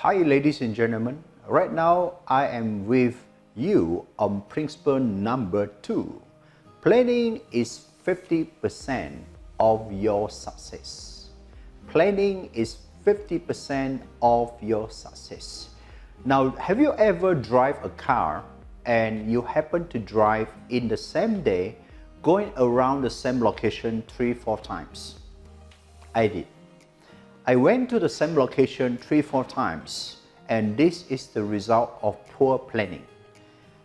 Hi ladies and gentlemen, right now I am with you on principle number 2. Planning is 50% of your success. Planning is 50% of your success. Now, have you ever drive a car and you happen to drive in the same day going around the same location 3-4 times? I did. I went to the same location 3-4 times, and this is the result of poor planning.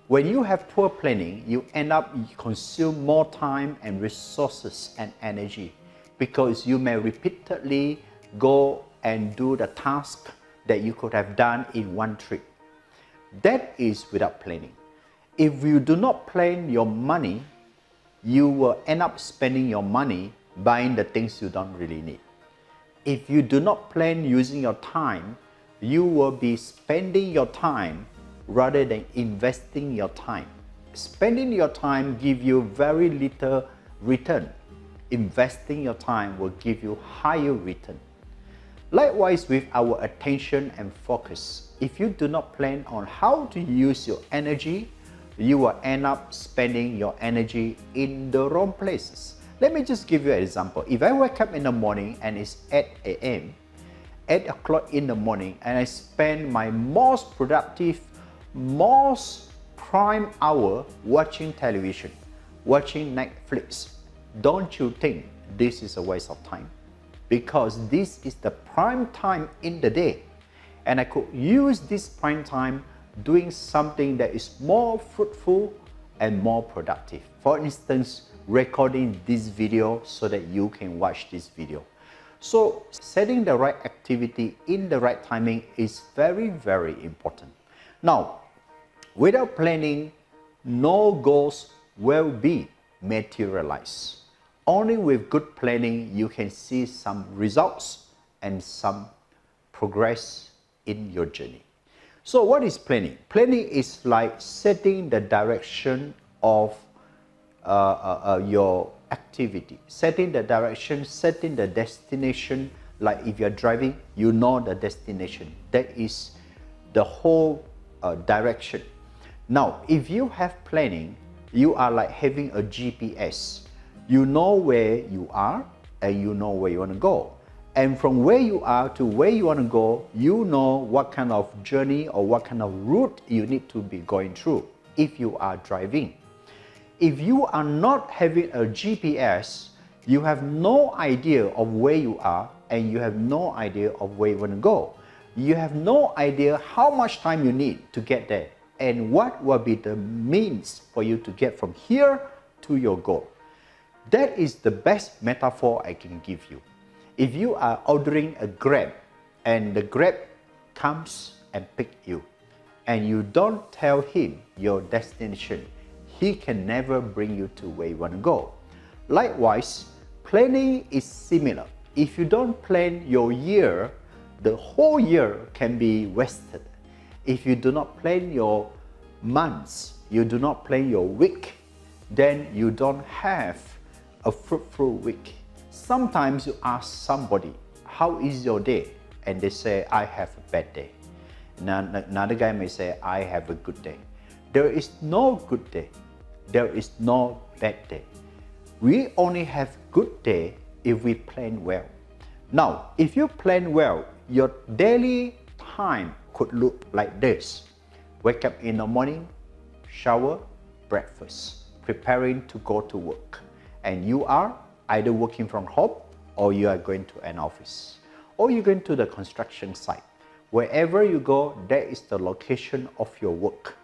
When you have poor planning, you end up consume more time and resources and energy because you may repeatedly go and do the task that you could have done in one trip. That is without planning. If you do not plan your money, you will end up spending your money buying the things you don't really need. If you do not plan using your time, you will be spending your time rather than investing your time. Spending your time gives you very little return. Investing your time will give you higher return. Likewise with our attention and focus. If you do not plan on how to use your energy, you will end up spending your energy in the wrong places. Let me just give you an example. If I wake up in the morning and it's 8 a.m., 8 o'clock in the morning, and I spend my most productive, most prime hour watching television, watching Netflix, don't you think this is a waste of time? Because this is the prime time in the day, and I could use this prime time doing something that is more fruitful and more productive. For instance, recording this video so that you can watch this video. So setting the right activity in the right timing is very, very important. Now, without planning, no goals will be materialized. Only with good planning, you can see some results and some progress in your journey. So what is planning? Planning is like setting the direction of your activity, setting the direction, setting the destination. Like if you're driving, you know the destination. That is the whole direction. Now, if you have planning, you are like having a GPS. You know where you are and you know where you want to go. And from where you are to where you want to go, you know what kind of journey or what kind of route you need to be going through if you are driving. If you are not having a GPS, you have no idea of where you are and you have no idea of where you want to go. You have no idea how much time you need to get there and what will be the means for you to get from here to your goal. That is the best metaphor I can give you. If you are ordering a Grab and the Grab comes and picks you and you don't tell him your destination, he can never bring you to where you want to go. Likewise, planning is similar. If you don't plan your year, the whole year can be wasted. If you do not plan your months, you do not plan your week, then you don't have a fruitful week. Sometimes you ask somebody, how is your day? And they say, I have a bad day. Another guy may say, I have a good day. There is no good day. There is no bad day. We only have good day if we plan well. Now, if you plan well, your daily time could look like this. Wake up in the morning, shower, breakfast, preparing to go to work. And you are either working from home or you are going to an office or you're going to the construction site. Wherever you go, that is the location of your work.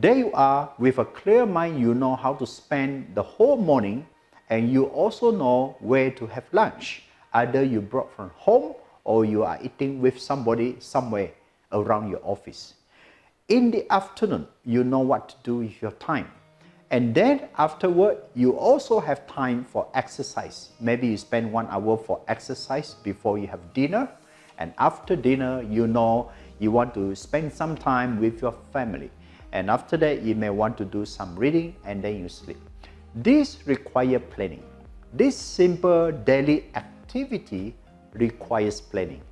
There you are with a clear mind, you know how to spend the whole morning and you also know where to have lunch. Either you brought from home or you are eating with somebody somewhere around your office. In the afternoon, you know what to do with your time. And then afterward, you also have time for exercise. Maybe you spend 1 hour for exercise before you have dinner. And after dinner, you know you want to spend some time with your family. And after that, you may want to do some reading and then you sleep. This requires planning. This simple daily activity requires planning.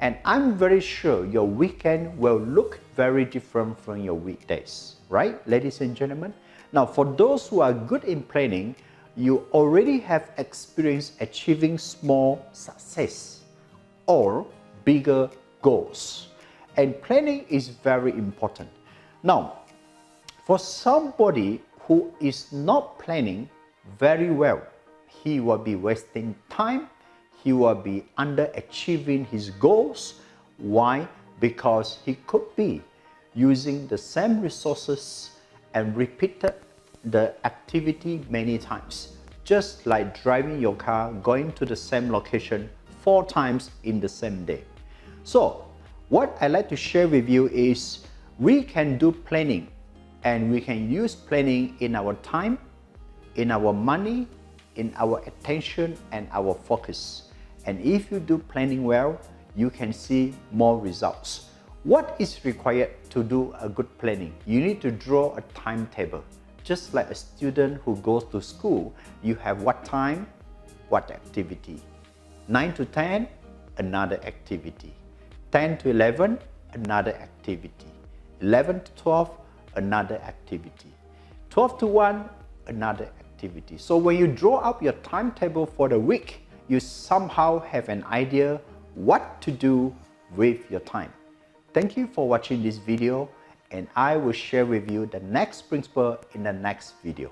And I'm very sure your weekend will look very different from your weekdays, right, ladies and gentlemen? Now, for those who are good in planning, you already have experience achieving small success or bigger goals. And planning is very important. Now, for somebody who is not planning very well, he will be wasting time, he will be underachieving his goals. Why? Because he could be using the same resources and repeated the activity many times, just like driving your car, going to the same location 4 times in the same day. So what I like to share with you is we can do planning, and we can use planning in our time, in our money, in our attention and our focus. And if you do planning well, you can see more results. What is required to do a good planning? You need to draw a timetable. Just like a student who goes to school, you have what time, what activity. 9 to 10, another activity. 10 to 11, another activity. 11 to 12, another activity. 12 to 1, another activity. So when you draw up your timetable for the week, you somehow have an idea what to do with your time. Thank you for watching this video, and I will share with you the next principle in the next video.